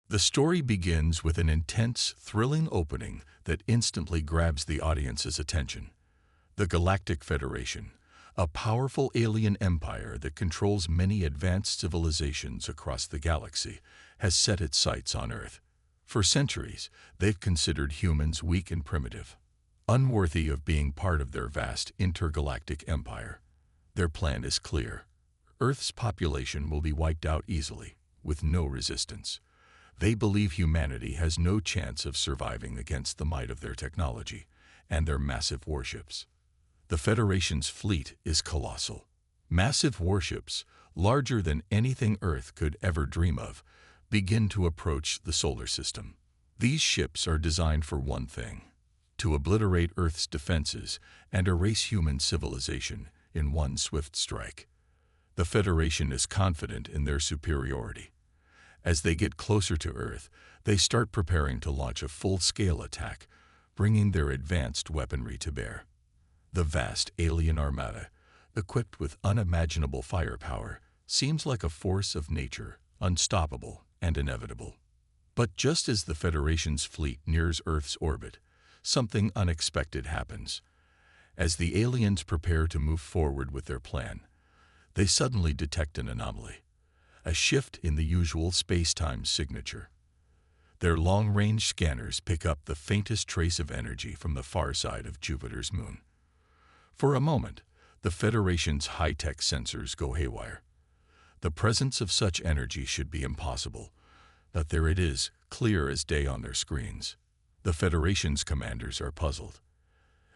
The story begins with an intense, thrilling opening that instantly grabs the audience's attention. The Galactic Federation, a powerful alien empire that controls many advanced civilizations across the galaxy, has set its sights on Earth. For centuries, they've considered humans weak and primitive, unworthy of being part of their vast intergalactic empire. Their plan is clear. Earth's population will be wiped out easily, with no resistance. They believe humanity has no chance of surviving against the might of their technology and their massive warships. The Federation's fleet is colossal. Massive warships, larger than anything Earth could ever dream of, begin to approach the solar system. These ships are designed for one thing: to obliterate Earth's defenses and erase human civilization in one swift strike. The Federation is confident in their superiority. As they get closer to Earth, they start preparing to launch a full-scale attack, bringing their advanced weaponry to bear. The vast alien armada, equipped with unimaginable firepower, seems like a force of nature, unstoppable and inevitable. But just as the Federation's fleet nears Earth's orbit, something unexpected happens. As the aliens prepare to move forward with their plan, they suddenly detect an anomaly, a shift in the usual space-time signature. Their long-range scanners pick up the faintest trace of energy from the far side of Jupiter's moon. For a moment, the Federation's high-tech sensors go haywire. The presence of such energy should be impossible, but there it is, clear as day on their screens. The Federation's commanders are puzzled.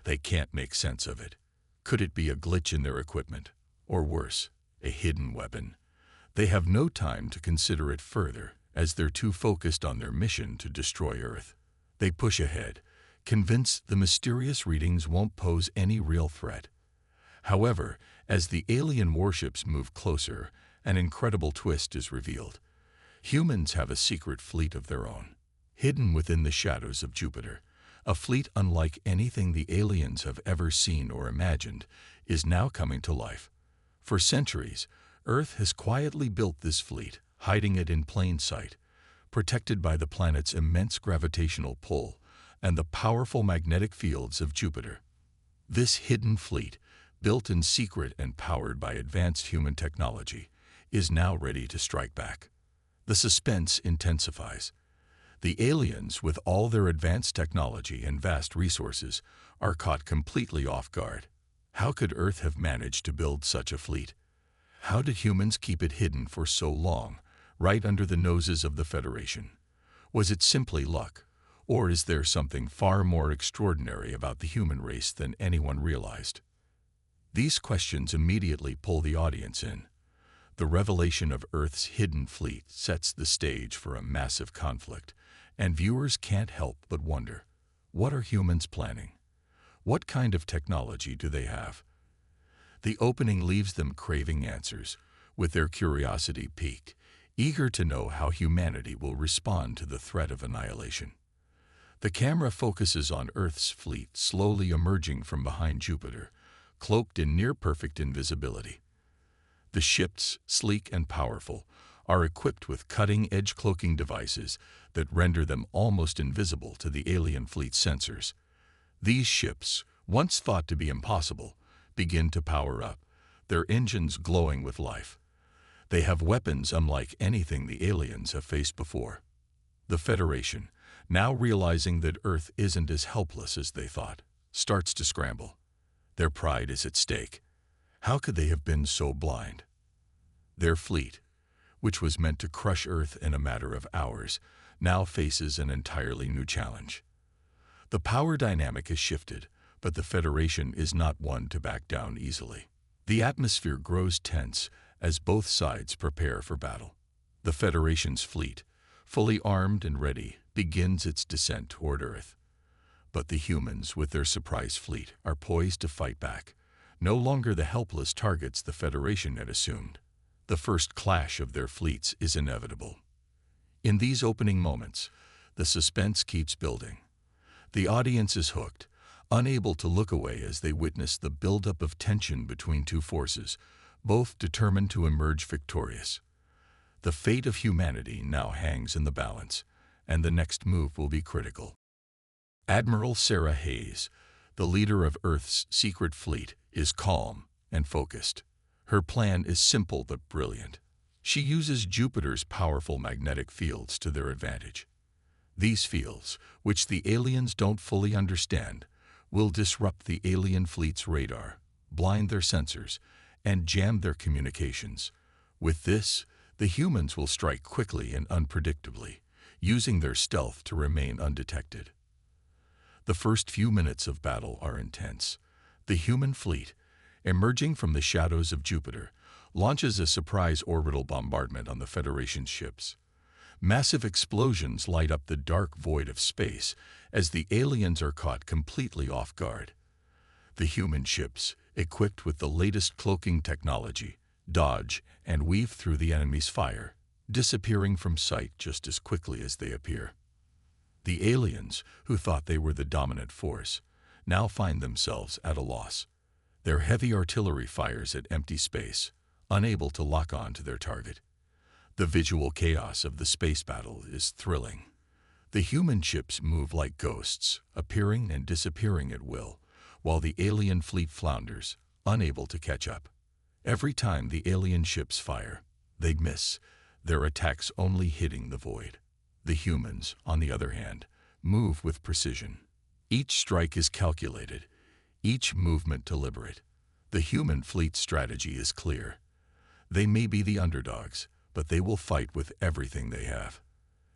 They can't make sense of it. Could it be a glitch in their equipment? Or worse, a hidden weapon? They have no time to consider it further, as they're too focused on their mission to destroy Earth. They push ahead, convinced the mysterious readings won't pose any real threat. However, as the alien warships move closer, an incredible twist is revealed. Humans have a secret fleet of their own, hidden within the shadows of Jupiter. A fleet unlike anything the aliens have ever seen or imagined is now coming to life. For centuries, Earth has quietly built this fleet, hiding it in plain sight, protected by the planet's immense gravitational pull and the powerful magnetic fields of Jupiter. This hidden fleet, built in secret and powered by advanced human technology, is now ready to strike back. The suspense intensifies. The aliens, with all their advanced technology and vast resources, are caught completely off guard. How could Earth have managed to build such a fleet? How did humans keep it hidden for so long, right under the noses of the Federation? Was it simply luck, or is there something far more extraordinary about the human race than anyone realized? These questions immediately pull the audience in. The revelation of Earth's hidden fleet sets the stage for a massive conflict, and viewers can't help but wonder, what are humans planning? What kind of technology do they have? The opening leaves them craving answers, with their curiosity piqued, eager to know how humanity will respond to the threat of annihilation. The camera focuses on Earth's fleet slowly emerging from behind Jupiter, cloaked in near-perfect invisibility. The ships, sleek and powerful, are equipped with cutting-edge cloaking devices that render them almost invisible to the alien fleet's sensors. These ships, once thought to be impossible, begin to power up, their engines glowing with life. They have weapons unlike anything the aliens have faced before. The Federation, now realizing that Earth isn't as helpless as they thought, starts to scramble. Their pride is at stake. How could they have been so blind? Their fleet, which was meant to crush Earth in a matter of hours, now faces an entirely new challenge. The power dynamic has shifted, but the Federation is not one to back down easily. The atmosphere grows tense as both sides prepare for battle. The Federation's fleet, fully armed and ready, begins its descent toward Earth. But the humans, with their surprise fleet, are poised to fight back, no longer the helpless targets the Federation had assumed. The first clash of their fleets is inevitable. In these opening moments, the suspense keeps building. The audience is hooked, unable to look away as they witness the buildup of tension between two forces, both determined to emerge victorious. The fate of humanity now hangs in the balance, and the next move will be critical. Admiral Sarah Hayes, the leader of Earth's secret fleet, is calm and focused. Her plan is simple but brilliant. She uses Jupiter's powerful magnetic fields to their advantage. These fields, which the aliens don't fully understand, will disrupt the alien fleet's radar, blind their sensors, and jam their communications. With this, the humans will strike quickly and unpredictably, using their stealth to remain undetected. The first few minutes of battle are intense. The human fleet, emerging from the shadows of Jupiter, launches a surprise orbital bombardment on the Federation's ships. Massive explosions light up the dark void of space as the aliens are caught completely off guard. The human ships, equipped with the latest cloaking technology, dodge and weave through the enemy's fire, disappearing from sight just as quickly as they appear. The aliens, who thought they were the dominant force, now find themselves at a loss. Their heavy artillery fires at empty space, unable to lock on to their target. The visual chaos of the space battle is thrilling. The human ships move like ghosts, appearing and disappearing at will, while the alien fleet flounders, unable to catch up. Every time the alien ships fire, they miss, their attacks only hitting the void. The humans, on the other hand, move with precision. Each strike is calculated, each movement deliberate. The human fleet's strategy is clear. They may be the underdogs, but they will fight with everything they have.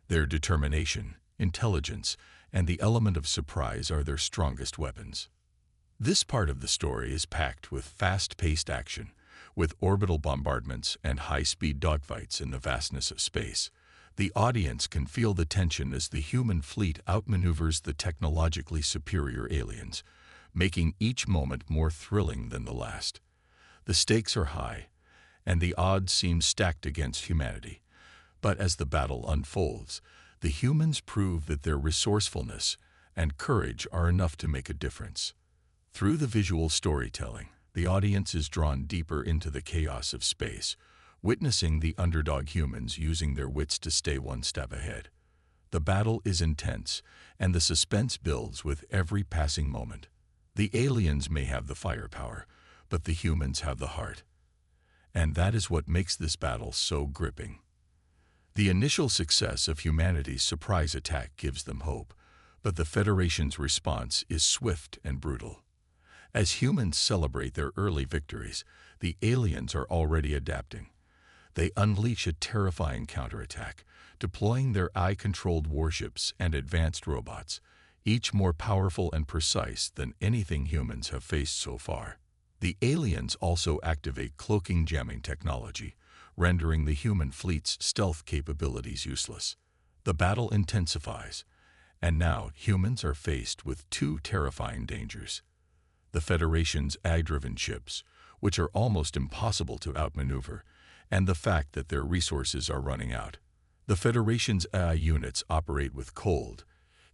Their determination, intelligence, and the element of surprise are their strongest weapons. This part of the story is packed with fast-paced action, with orbital bombardments and high-speed dogfights in the vastness of space. The audience can feel the tension as the human fleet outmaneuvers the technologically superior aliens, making each moment more thrilling than the last. The stakes are high, and the odds seem stacked against humanity. But as the battle unfolds, the humans prove that their resourcefulness and courage are enough to make a difference. Through the visual storytelling, the audience is drawn deeper into the chaos of space, witnessing the underdog humans using their wits to stay one step ahead. The battle is intense, and the suspense builds with every passing moment. The aliens may have the firepower, but the humans have the heart. And that is what makes this battle so gripping. The initial success of humanity's surprise attack gives them hope, but the Federation's response is swift and brutal. As humans celebrate their early victories, the aliens are already adapting. They unleash a terrifying counterattack, deploying their eye-controlled warships and advanced robots, each more powerful and precise than anything humans have faced so far. The aliens also activate cloaking jamming technology, rendering the human fleet's stealth capabilities useless. The battle intensifies, and now humans are faced with two terrifying dangers. The Federation's AI-driven ships, which are almost impossible to outmaneuver, and the fact that their resources are running out. The Federation's AI units operate with cold,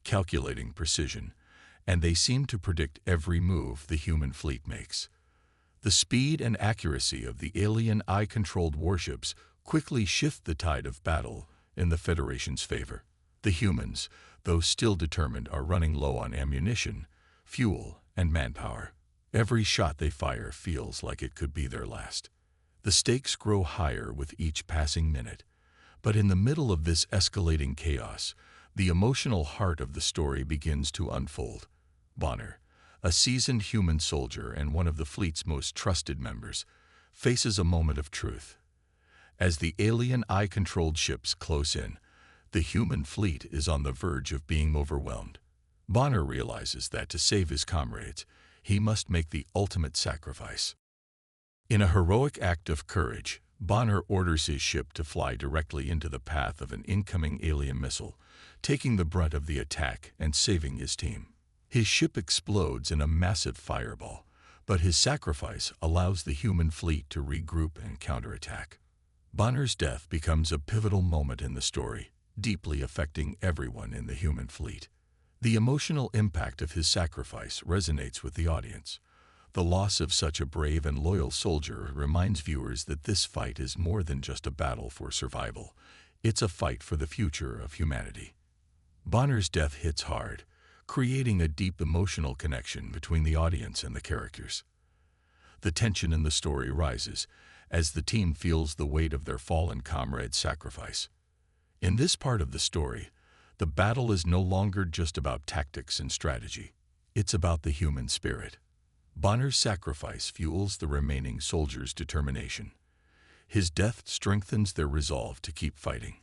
calculating precision, and they seem to predict every move the human fleet makes. The speed and accuracy of the alien eye-controlled warships quickly shift the tide of battle in the Federation's favor. The humans, though still determined, are running low on ammunition, fuel, and manpower. Every shot they fire feels like it could be their last. The stakes grow higher with each passing minute, but in the middle of this escalating chaos, the emotional heart of the story begins to unfold. Bonner, a seasoned human soldier and one of the fleet's most trusted members, faces a moment of truth. As the alien eye-controlled ships close in, the human fleet is on the verge of being overwhelmed. Bonner realizes that to save his comrades, he must make the ultimate sacrifice. In a heroic act of courage, Bonner orders his ship to fly directly into the path of an incoming alien missile, taking the brunt of the attack and saving his team. His ship explodes in a massive fireball, but his sacrifice allows the human fleet to regroup and counterattack. Bonner's death becomes a pivotal moment in the story, deeply affecting everyone in the human fleet. The emotional impact of his sacrifice resonates with the audience. The loss of such a brave and loyal soldier reminds viewers that this fight is more than just a battle for survival. It's a fight for the future of humanity. Bonner's death hits hard, creating a deep emotional connection between the audience and the characters. The tension in the story rises as the team feels the weight of their fallen comrade's sacrifice. In this part of the story, the battle is no longer just about tactics and strategy. It's about the human spirit. Bonner's sacrifice fuels the remaining soldiers' determination. His death strengthens their resolve to keep fighting,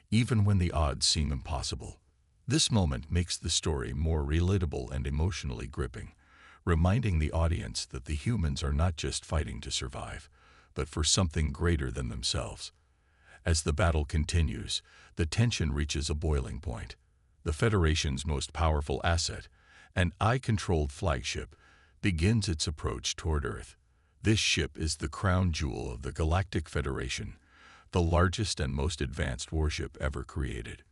even when the odds seem impossible. This moment makes the story more relatable and emotionally gripping, reminding the audience that the humans are not just fighting to survive, but for something greater than themselves. As the battle continues, the tension reaches a boiling point. The Federation's most powerful asset, an eye-controlled flagship, begins its approach toward Earth. This ship is the crown jewel of the Galactic Federation, the largest and most advanced warship ever created.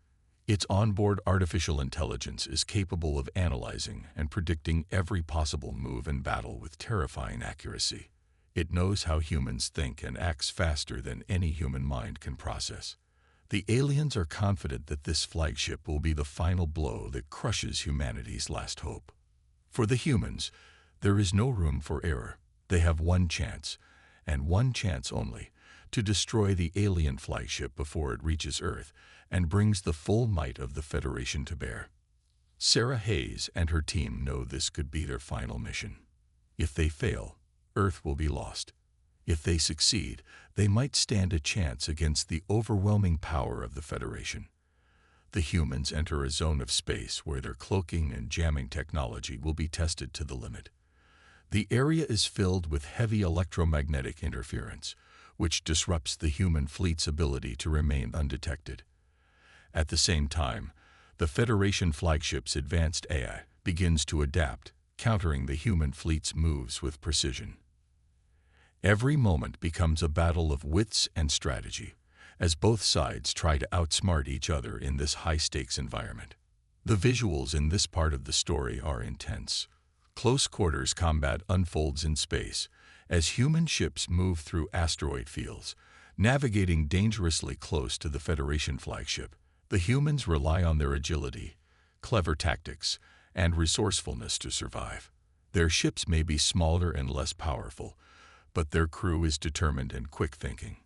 Its onboard artificial intelligence is capable of analyzing and predicting every possible move in battle with terrifying accuracy. It knows how humans think and acts faster than any human mind can process. The aliens are confident that this flagship will be the final blow that crushes humanity's last hope. For the humans, there is no room for error. They have one chance, and one chance only, to destroy the alien flagship before it reaches Earth and brings the full might of the Federation to bear. Sarah Hayes and her team know this could be their final mission. If they fail, Earth will be lost. If they succeed, they might stand a chance against the overwhelming power of the Federation. The humans enter a zone of space where their cloaking and jamming technology will be tested to the limit. The area is filled with heavy electromagnetic interference, which disrupts the human fleet's ability to remain undetected. At the same time, the Federation flagship's advanced AI begins to adapt, countering the human fleet's moves with precision. Every moment becomes a battle of wits and strategy, as both sides try to outsmart each other in this high-stakes environment. The visuals in this part of the story are intense. Close-quarters combat unfolds in space, as human ships move through asteroid fields, navigating dangerously close to the Federation flagship. The humans rely on their agility, clever tactics, and resourcefulness to survive. Their ships may be smaller and less powerful, but their crew is determined and quick-thinking.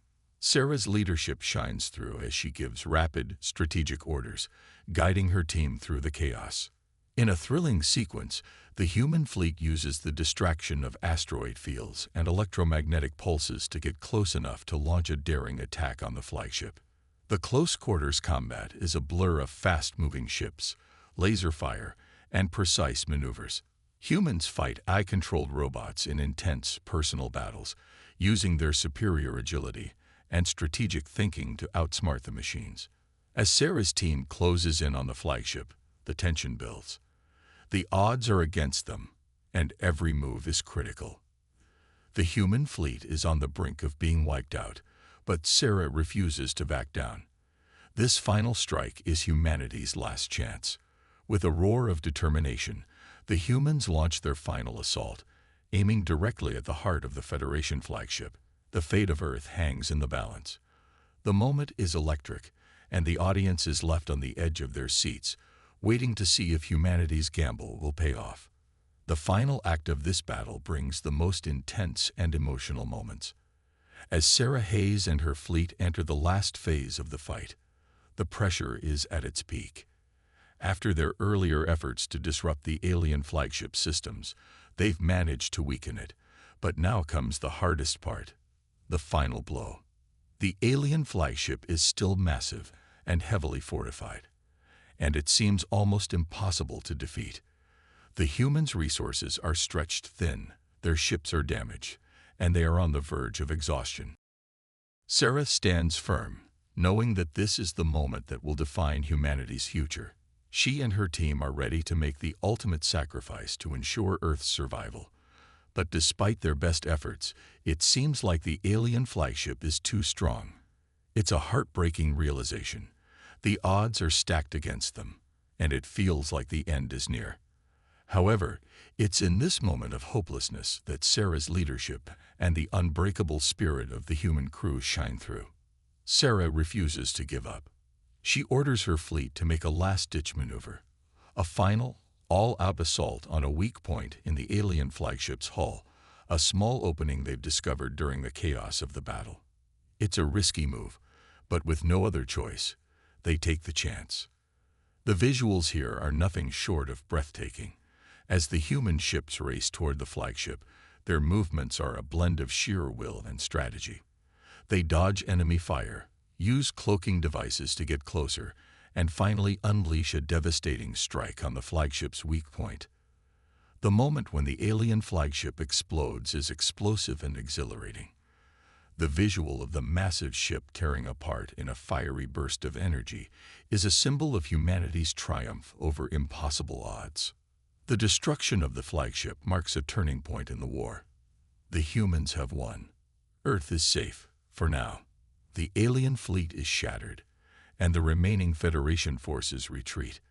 Sarah's leadership shines through as she gives rapid, strategic orders, guiding her team through the chaos. In a thrilling sequence, the human fleet uses the distraction of asteroid fields and electromagnetic pulses to get close enough to launch a daring attack on the flagship. The close-quarters combat is a blur of fast-moving ships, laser fire, and precise maneuvers. Humans fight eye-controlled robots in intense, personal battles, using their superior agility and strategic thinking to outsmart the machines. As Sarah's team closes in on the flagship, the tension builds. The odds are against them, and every move is critical. The human fleet is on the brink of being wiped out, but Sarah refuses to back down. This final strike is humanity's last chance. With a roar of determination, the humans launch their final assault, aiming directly at the heart of the Federation flagship. The fate of Earth hangs in the balance. The moment is electric, and the audience is left on the edge of their seats, waiting to see if humanity's gamble will pay off. The final act of this battle brings the most intense and emotional moments. As Sarah Hayes and her fleet enter the last phase of the fight, the pressure is at its peak. After their earlier efforts to disrupt the alien flagship systems, they've managed to weaken it. But now comes the hardest part, the final blow. The alien flagship is still massive and heavily fortified, and it seems almost impossible to defeat. The humans' resources are stretched thin, their ships are damaged, and they are on the verge of exhaustion. Sarah stands firm, knowing that this is the moment that will define humanity's future. She and her team are ready to make the ultimate sacrifice to ensure Earth's survival. But despite their best efforts, it seems like the alien flagship is too strong. It's a heartbreaking realization. The odds are stacked against them, and it feels like the end is near. However, it's in this moment of hopelessness that Sarah's leadership and the unbreakable spirit of the human crew shine through. Sarah refuses to give up. She orders her fleet to make a last-ditch maneuver, a final, all-out assault on a weak point in the alien flagship's hull, a small opening they've discovered during the chaos of the battle. It's a risky move, but with no other choice, they take the chance. The visuals here are nothing short of breathtaking. As the human ships race toward the flagship, their movements are a blend of sheer will and strategy. They dodge enemy fire, use cloaking devices to get closer, and finally unleash a devastating strike on the flagship's weak point. The moment when the alien flagship explodes is explosive and exhilarating. The visual of the massive ship tearing apart in a fiery burst of energy is a symbol of humanity's triumph over impossible odds. The destruction of the flagship marks a turning point in the war. The humans have won. Earth is safe, for now. The alien fleet is shattered, and the remaining Federation forces retreat.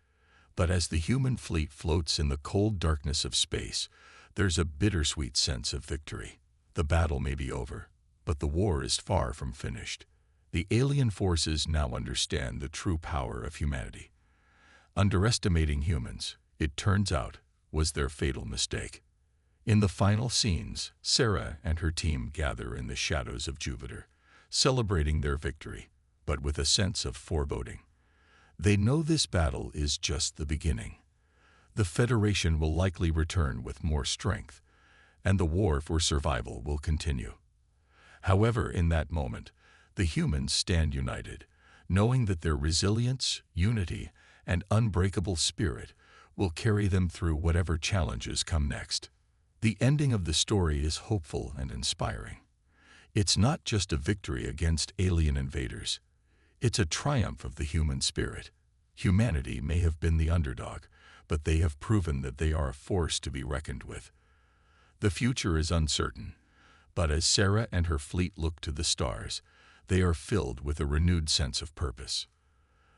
But as the human fleet floats in the cold darkness of space, there's a bittersweet sense of victory. The battle may be over, but the war is far from finished. The alien forces now understand the true power of humanity. Underestimating humans, it turns out, was their fatal mistake. In the final scenes, Sarah and her team gather in the shadows of Jupiter, celebrating their victory, but with a sense of foreboding. They know this battle is just the beginning. The Federation will likely return with more strength, and the war for survival will continue. However, in that moment, the humans stand united, knowing that their resilience, unity, and unbreakable spirit will carry them through whatever challenges come next. The ending of the story is hopeful and inspiring. It's not just a victory against alien invaders. It's a triumph of the human spirit. Humanity may have been the underdog, but they have proven that they are a force to be reckoned with. The future is uncertain, but as Sarah and her fleet look to the stars, they are filled with a renewed sense of purpose.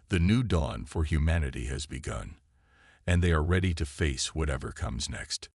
The new dawn for humanity has begun, and they are ready to face whatever comes next.